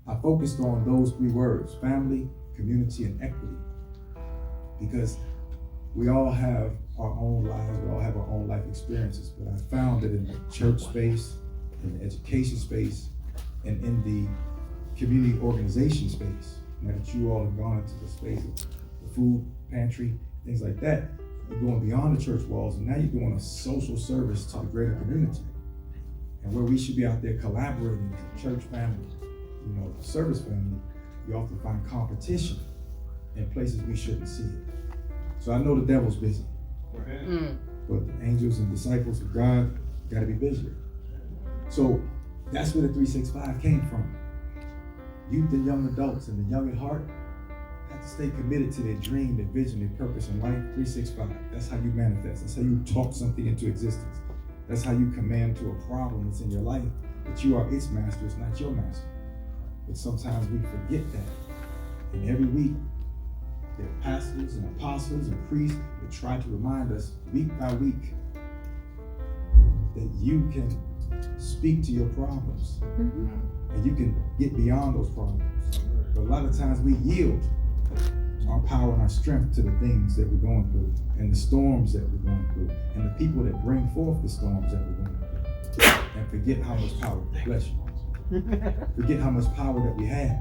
I focused on those three words: family, community, and equity. Because we all have our own lives, we all have our own life experiences, but I found that in the church space, in the education space, and in the community organization space, now that you all have gone into the space of the food pantry, things like that, you're going beyond the church walls, and now you're doing a social service to the greater community. And where we should be out there collaborating as a church family, service family, we often find competition in places we shouldn't see it. So I know the devil's busy, but the angels and disciples of God got to be busier. So that's where the 365 came from. Youth and young adults and the young at heart have to stay committed to their dream, their vision, their purpose in life. 365. That's how you manifest. That's how you talk something into existence. That's how you command to a problem that's in your life that you are its master, it's not your master. But sometimes we forget that. And every week, there are pastors and apostles and priests that try to remind us week by week that you can speak to your problems and you can get beyond those problems. But a lot of times we yield our power and our strength to the things that we're going through and the storms that we're going through and the people that bring forth the storms that we're going through, and forget how much power, bless you, forget how much power that we have.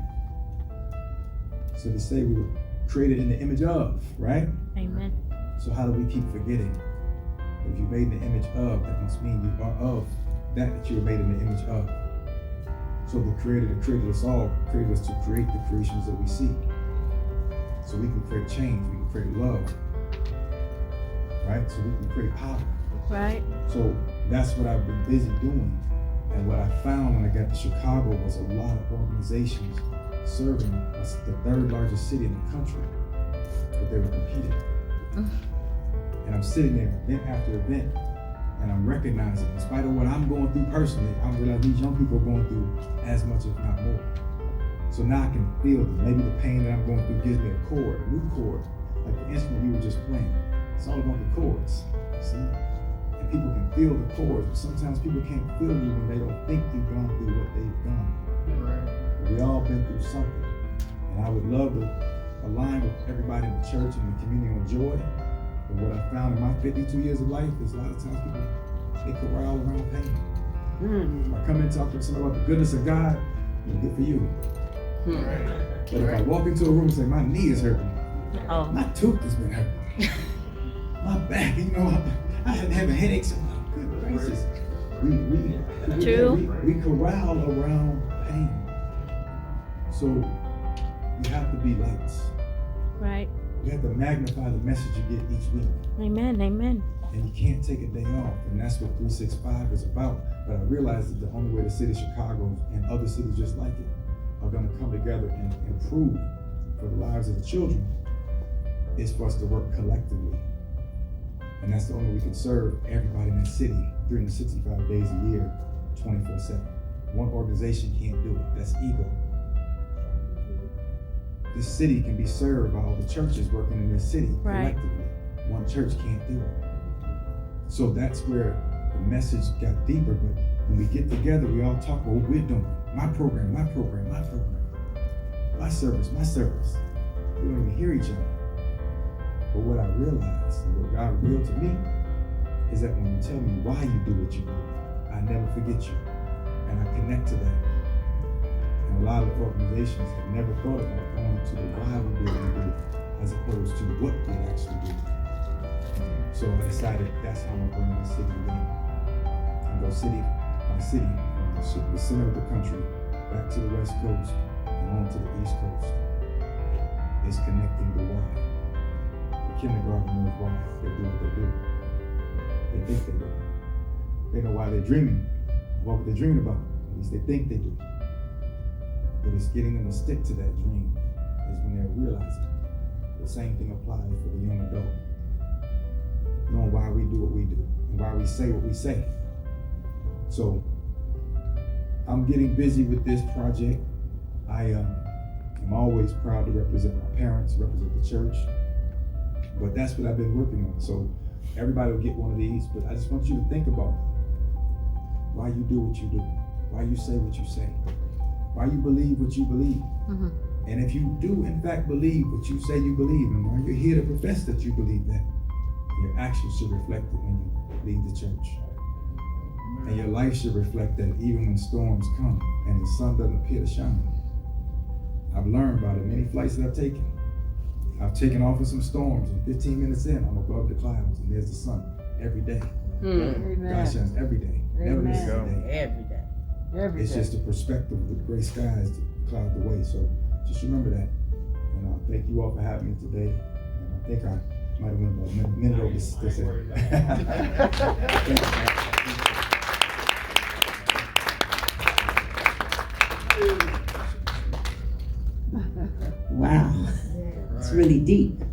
So they say we were created in the image of, right? Amen. So how do we keep forgetting? If you're made in the image of, that must mean you are of that you were made in the image of. So the Creator that created us all created us to create the creations that we see. So we can create change, we can create love, right? So we can create power. Right. So that's what I've been busy doing. And what I found when I got to Chicago was a lot of organizations serving us, the third largest city in the country, but they were competing. And I'm sitting there event after event, and I'm recognizing, in spite of what I'm going through personally, I'm realizing these young people are going through as much, if not more. So now I can feel that maybe the pain that I'm going through gives me a chord, a new chord, like the instrument you were just playing. It's all about the chords, see? And people can feel the chords, but sometimes people can't feel you when they don't think you've gone through what they've gone through. But we all been through something. And I would love to align with everybody in the church and the community on joy. But what I found in my 52 years of life is a lot of times people, they corral around pain. If I come in and talk to somebody about the goodness of God, good for you. But if I walk into a room and say, my knee is hurting, my tooth has been hurting, my back, I had having headaches. Good gracious. We corral around pain. So you have to be lights. Right. You have to magnify the message you get each week. Amen. Amen. And you can't take a day off. And that's what 365 is about. But I realized that the only way the city of Chicago and other cities just like it are going to come together and improve for the lives of the children is for us to work collectively. And that's the only way we can serve everybody in the city 365 days a year, 24/7. One organization can't do it. That's ego. This city can be served by all the churches working in this city collectively. One church can't do it. So that's where the message got deeper. But when we get together, we all talk about what we're doing. My program, my program, my program. My service, my service. We don't even hear each other. But what I realized, and what God revealed to me, is that when you tell me why you do what you do, I never forget you. And I connect to that. And a lot of organizations have never thought about going to the why we do what we do, as opposed to what we actually do. So I decided that's how I'm bringing the city together. And go city by city, the center of the country, back to the West Coast, and on to the East Coast. Is connecting the why. The kindergarten knows why they do what they do. They think they do. They know why they're dreaming about what they're dreaming about. At least they think they do. But it's getting them to stick to that dream is when they're realizing. The same thing applies for the young adult. Knowing why we do what we do and why we say what we say. So I'm getting busy with this project. I am always proud to represent my parents, represent the church. But that's what I've been working on. So everybody will get one of these, but I just want you to think about why you do what you do, why you say what you say. Why you believe what you believe? Mm-hmm. And if you do in fact believe what you say you believe, and when you're here to profess that you believe that, your actions should reflect it when you leave the church. And your life should reflect that even when storms come and the sun doesn't appear to shine. I've learned by the many flights that I've taken. I've taken off in some storms, and 15 minutes in, I'm above the clouds, and there's the sun every day. God shines every day. Never misses a day. Every day. It's just a perspective with gray skies to cloud the way. So just remember that. And thank you all for having me today. And I think I might have went about a minute over this. Wow, it's really deep.